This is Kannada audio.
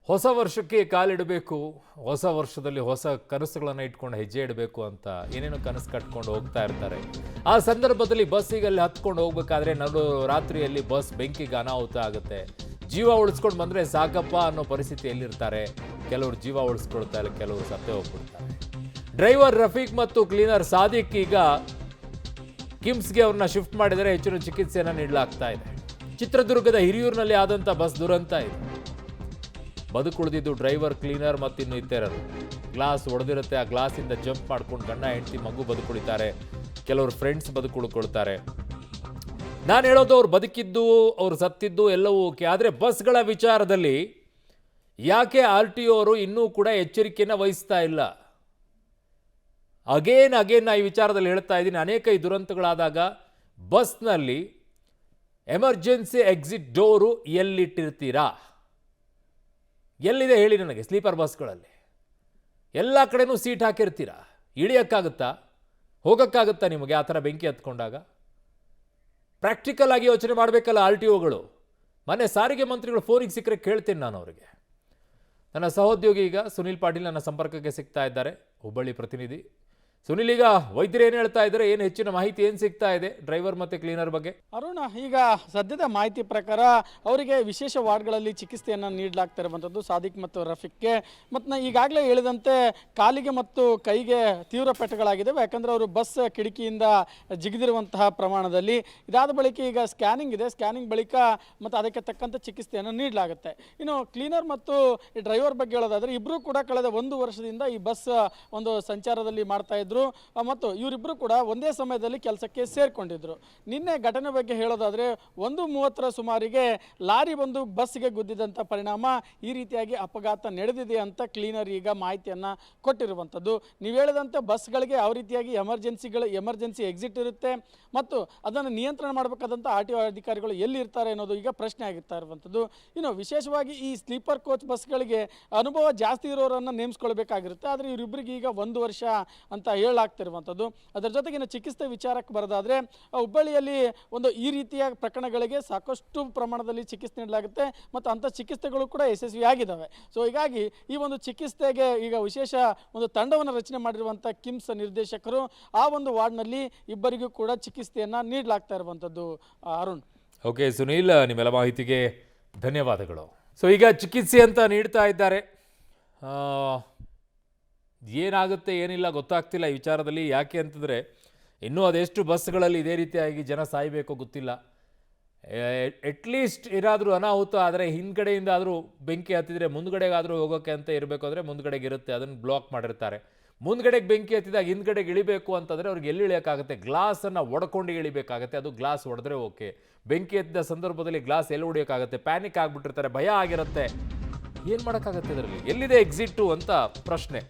ಹೊಸ ವರ್ಷಕ್ಕೆ ಕಾಲಿಡಬೇಕು, ಹೊಸ ವರ್ಷದಲ್ಲಿ ಹೊಸ ಕನಸುಗಳನ್ನು ಇಟ್ಕೊಂಡು ಹೆಜ್ಜೆ ಇಡಬೇಕು ಅಂತ ಏನೇನೋ ಕನಸು ಕಟ್ಕೊಂಡು ಹೋಗ್ತಾ ಇರ್ತಾರೆ. ಆ ಸಂದರ್ಭದಲ್ಲಿ ಬಸ್ಸಿಗೆ ಅಲ್ಲಿ ಹತ್ಕೊಂಡು ಹೋಗ್ಬೇಕಾದ್ರೆ ನಡು ರಾತ್ರಿಯಲ್ಲಿ ಬಸ್ ಬೆಂಕಿಗೆ ಅನಾಹುತ ಆಗುತ್ತೆ. ಜೀವ ಉಳಿಸ್ಕೊಂಡು ಬಂದರೆ ಸಾಕಪ್ಪ ಅನ್ನೋ ಪರಿಸ್ಥಿತಿಯಲ್ಲಿರ್ತಾರೆ. ಕೆಲವರು ಜೀವ ಉಳಿಸ್ಕೊಳ್ತಾರೆ, ಕೆಲವರು ಸತ್ತೇ ಹೋಗ್ಬಿಡ್ತಾರೆ. ಡ್ರೈವರ್ ರಫೀಕ್ ಮತ್ತು ಕ್ಲೀನರ್ ಸಾದಿಕ್ ಈಗ ಕಿಮ್ಸ್ಗೆ ಅವ್ರನ್ನ ಶಿಫ್ಟ್ ಮಾಡಿದರೆ ಹೆಚ್ಚಿನ ಚಿಕಿತ್ಸೆಯನ್ನು ನೀಡಲಾಗ್ತಾ ಇದೆ. ಚಿತ್ರದುರ್ಗದ ಹಿರಿಯೂರಿನಲ್ಲಿ ಆದಂಥ ಬಸ್ ದುರಂತ ಇದೆ. ಬದುಕುಳಿದಿದ್ದು ಡ್ರೈವರ್, ಕ್ಲೀನರ್ ಮತ್ತು ಇನ್ನು ಇತರರು. ಗ್ಲಾಸ್ ಒಡೆದಿರುತ್ತೆ, ಆ ಗ್ಲಾಸಿಂದ ಜಂಪ್ ಮಾಡ್ಕೊಂಡು ಗಂಡ ಹೆಂಡತಿ ಮಗು ಬದುಕುಳಿತಾರೆ. ಕೆಲವರು ಫ್ರೆಂಡ್ಸ್ ಬದುಕುಳ್ಕೊಳ್ತಾರೆ. ನಾನು ಹೇಳೋದು ಅವ್ರು ಬದುಕಿದ್ದು ಅವ್ರು ಸತ್ತಿದ್ದು ಎಲ್ಲವೂ ಓಕೆ. ಆದರೆ ಬಸ್ಗಳ ವಿಚಾರದಲ್ಲಿ ಯಾಕೆ RTO ಅವರು ಇನ್ನೂ ಕೂಡ ಎಚ್ಚರಿಕೆಯನ್ನು ವಹಿಸ್ತಾ ಇಲ್ಲ? ಅಗೇನ್ ನಾ ಈ ವಿಚಾರದಲ್ಲಿ ಹೇಳ್ತಾ ಇದ್ದೀನಿ. ಅನೇಕ ಈ ದುರಂತಗಳಾದಾಗ ಬಸ್ನಲ್ಲಿ ಎಮರ್ಜೆನ್ಸಿ ಎಕ್ಸಿಟ್ ಡೋರು ಎಲ್ಲಿಟ್ಟಿರ್ತೀರಾ? ಎಲ್ಲಿದೆ ಹೇಳಿ ನನಗೆ? ಸ್ಲೀಪರ್ ಬಸ್ಗಳಲ್ಲಿ ಎಲ್ಲ ಕಡೆನೂ ಸೀಟ್ ಹಾಕಿರ್ತೀರಾ. ಇಳಿಯೋಕ್ಕಾಗುತ್ತಾ? ಹೋಗೋಕ್ಕಾಗುತ್ತಾ ನಿಮಗೆ ಆ ಥರ ಬೆಂಕಿ ಹತ್ಕೊಂಡಾಗ? ಪ್ರಾಕ್ಟಿಕಲ್ ಆಗಿ ಯೋಚನೆ ಮಾಡಬೇಕಲ್ಲ RTOಗಳು. ಮೊನ್ನೆ ಸಾರಿಗೆ ಮಂತ್ರಿಗಳು ಫೋನಿಗೆ ಸಿಕ್ಕರೆ ಕೇಳ್ತೀನಿ ನಾನು ಅವರಿಗೆ. ನನ್ನ ಸಹೋದ್ಯೋಗಿ ಈಗ ಸುನಿಲ್ ಪಾಟೀಲ್ ನನ್ನ ಸಂಪರ್ಕಕ್ಕೆ ಸಿಗ್ತಾ ಇದ್ದಾರೆ, ಹುಬ್ಬಳ್ಳಿ ಪ್ರತಿನಿಧಿ. ಸುನಿಲ್, ಈಗ ವೈದ್ಯರು ಏನು ಹೇಳ್ತಾ ಇದ್ದಾರೆ? ಏನು ಹೆಚ್ಚಿನ ಮಾಹಿತಿ ಏನು ಸಿಗ್ತಾ ಇದೆ ಡ್ರೈವರ್ ಮತ್ತು ಕ್ಲೀನರ್ ಬಗ್ಗೆ? ಅರುಣ, ಈಗ ಸದ್ಯದ ಮಾಹಿತಿ ಪ್ರಕಾರ ಅವರಿಗೆ ವಿಶೇಷ ವಾರ್ಡ್ಗಳಲ್ಲಿ ಚಿಕಿತ್ಸೆಯನ್ನು ನೀಡಲಾಗ್ತಾ ಇರುವಂಥದ್ದು ಸಾದಿಕ್ ಮತ್ತು ರಫೀಕ್ಗೆ. ಮತ್ತು ಈಗಾಗಲೇ ಹೇಳಿದಂತೆ ಕಾಲಿಗೆ ಮತ್ತು ಕೈಗೆ ತೀವ್ರ ಪೆಟ್ಟುಗಳಾಗಿದ್ದಾವೆ. ಯಾಕಂದರೆ ಅವರು ಬಸ್ ಕಿಟಕಿಯಿಂದ ಜಿಗಿದಿರುವಂತಹ ಪ್ರಮಾಣದಲ್ಲಿ. ಇದಾದ ಬಳಿಕ ಈಗ ಸ್ಕ್ಯಾನಿಂಗ್ ಇದೆ. ಸ್ಕ್ಯಾನಿಂಗ್ ಬಳಿಕ ಮತ್ತು ಅದಕ್ಕೆ ತಕ್ಕಂಥ ಚಿಕಿತ್ಸೆಯನ್ನು ನೀಡಲಾಗುತ್ತೆ. ಇನ್ನು ಕ್ಲೀನರ್ ಮತ್ತು ಡ್ರೈವರ್ ಬಗ್ಗೆ ಹೇಳೋದಾದರೆ ಇಬ್ಬರೂ ಕೂಡ ಕಳೆದ 1 ವರ್ಷದಿಂದ ಈ ಬಸ್ ಒಂದು ಸಂಚಾರದಲ್ಲಿ ಮಾಡ್ತಾ ಇದ್ರು ಮತ್ತು ಇವರಿಬ್ಬರು ಕೂಡ ಒಂದೇ ಸಮಯದಲ್ಲಿ ಕೆಲಸಕ್ಕೆ ಸೇರ್ಕೊಂಡಿದ್ರು. ನಿನ್ನೆ ಘಟನೆ ಬಗ್ಗೆ ಹೇಳೋದಾದರೆ 1:30 ಸುಮಾರಿಗೆ ಲಾರಿ ಬಂದು ಬಸ್ಗೆ ಗುದ್ದಿದಂಥ ಪರಿಣಾಮ ಈ ರೀತಿಯಾಗಿ ಅಪಘಾತ ನಡೆದಿದೆ ಅಂತ ಕ್ಲೀನರ್ ಈಗ ಮಾಹಿತಿಯನ್ನು ಕೊಟ್ಟಿರುವಂಥದ್ದು. ನೀವು ಹೇಳಿದಂತೆ ಬಸ್ಗಳಿಗೆ ಯಾವ ರೀತಿಯಾಗಿ ಎಮರ್ಜೆನ್ಸಿ ಎಕ್ಸಿಟ್ ಇರುತ್ತೆ ಮತ್ತು ಅದನ್ನು ನಿಯಂತ್ರಣ ಮಾಡಬೇಕಾದಂಥ RTO ಅಧಿಕಾರಿಗಳು ಎಲ್ಲಿರ್ತಾರೆ ಅನ್ನೋದು ಈಗ ಪ್ರಶ್ನೆ ಆಗಿರ್ತಾ ಇರುವಂಥದ್ದು. ಇನ್ನು ವಿಶೇಷವಾಗಿ ಈ ಸ್ಲೀಪರ್ ಕೋಚ್ ಬಸ್ಗಳಿಗೆ ಅನುಭವ ಜಾಸ್ತಿ ಇರೋರನ್ನು ನೇಮಿಸ್ಕೊಳ್ಬೇಕಾಗಿರುತ್ತೆ. ಆದರೆ ಇವರಿಬ್ಬರಿಗೆ ಈಗ 1 ವರ್ಷ ಅಂತ ಹೇಳಲಾಗ್ತಿರುವಂಥದ್ದು. ಅದರ ಜೊತೆಗೆ ಇನ್ನು ಚಿಕಿತ್ಸೆ ವಿಚಾರಕ್ಕೆ ಬರೋದಾದರೆ ಹುಬ್ಬಳ್ಳಿಯಲ್ಲಿ ಒಂದು ಈ ರೀತಿಯ ಪ್ರಕರಣಗಳಿಗೆ ಸಾಕಷ್ಟು ಪ್ರಮಾಣದಲ್ಲಿ ಚಿಕಿತ್ಸೆ ನೀಡಲಾಗುತ್ತೆ ಮತ್ತು ಅಂಥ ಚಿಕಿತ್ಸೆಗಳು ಕೂಡ ಯಶಸ್ವಿಯಾಗಿದ್ದಾವೆ. ಸೊ ಹೀಗಾಗಿ ಈ ಒಂದು ಚಿಕಿತ್ಸೆಗೆ ಈಗ ವಿಶೇಷ ಒಂದು ತಂಡವನ್ನು ರಚನೆ ಮಾಡಿರುವಂಥ ಕಿಮ್ಸ್ ನಿರ್ದೇಶಕರು ಆ ಒಂದು ವಾರ್ಡ್ನಲ್ಲಿ ಇಬ್ಬರಿಗೂ ಕೂಡ ಚಿಕಿತ್ಸೆಯನ್ನು ನೀಡಲಾಗ್ತಾ ಇರುವಂಥದ್ದು. ಅರುಣ್. ಓಕೆ ಸುನೀಲ್, ನಿಮ್ಮೆಲ್ಲ ಮಾಹಿತಿಗೆ ಧನ್ಯವಾದಗಳು. ಸೊ ಈಗ ಚಿಕಿತ್ಸೆ ಅಂತ ನೀಡ್ತಾ ಇದ್ದಾರೆ. ಏನಾಗುತ್ತೆ ಏನಿಲ್ಲ ಗೊತ್ತಾಗ್ತಿಲ್ಲ ಈ ವಿಚಾರದಲ್ಲಿ. ಯಾಕೆ ಅಂತಂದರೆ ಇನ್ನೂ ಅದೆಷ್ಟು ಬಸ್ಗಳಲ್ಲಿ ಇದೇ ರೀತಿಯಾಗಿ ಜನ ಸಾಯಬೇಕು ಗೊತ್ತಿಲ್ಲ. ಅಟ್ಲೀಸ್ಟ್ ಏನಾದರೂ ಅನಾಹುತ ಆದರೆ ಹಿಂದ್ಗಡೆಯಿಂದ ಆದರೂ ಬೆಂಕಿ ಹತ್ತಿದರೆ ಮುಂದ್ಗಡೆಗಾದರೂ ಹೋಗೋಕ್ಕೆ ಅಂತ ಇರಬೇಕು. ಅಂದರೆ ಮುಂದ್ಗಡೆಗೆ ಇರುತ್ತೆ, ಅದನ್ನು ಬ್ಲಾಕ್ ಮಾಡಿರ್ತಾರೆ. ಮುಂದ್ಗಡೆಗೆ ಬೆಂಕಿ ಹತ್ತಿದಾಗ ಹಿಂದ್ಗಡೆಗೆ ಇಳಿಬೇಕು ಅಂತಂದರೆ ಅವ್ರಿಗೆ ಎಲ್ಲಿ ಇಳಿಯೋಕ್ಕಾಗುತ್ತೆ? ಗ್ಲಾಸನ್ನು ಒಡ್ಕೊಂಡು ಇಳಿಬೇಕಾಗತ್ತೆ. ಅದು ಗ್ಲಾಸ್ ಹೊಡೆದ್ರೆ ಓಕೆ. ಬೆಂಕಿ ಹತ್ತಿದ ಸಂದರ್ಭದಲ್ಲಿ ಗ್ಲಾಸ್ ಎಲ್ಲಿ ಹೊಡಿಯೋಕ್ಕಾಗುತ್ತೆ? ಪ್ಯಾನಿಕ್ ಆಗಿಬಿಟ್ಟಿರ್ತಾರೆ, ಭಯ ಆಗಿರುತ್ತೆ. ಏನು ಮಾಡೋಕ್ಕಾಗತ್ತೆ ಇದರಲ್ಲಿ? ಎಲ್ಲಿದೆ ಎಕ್ಸಿಟ್ಟು ಅಂತ ಪ್ರಶ್ನೆ.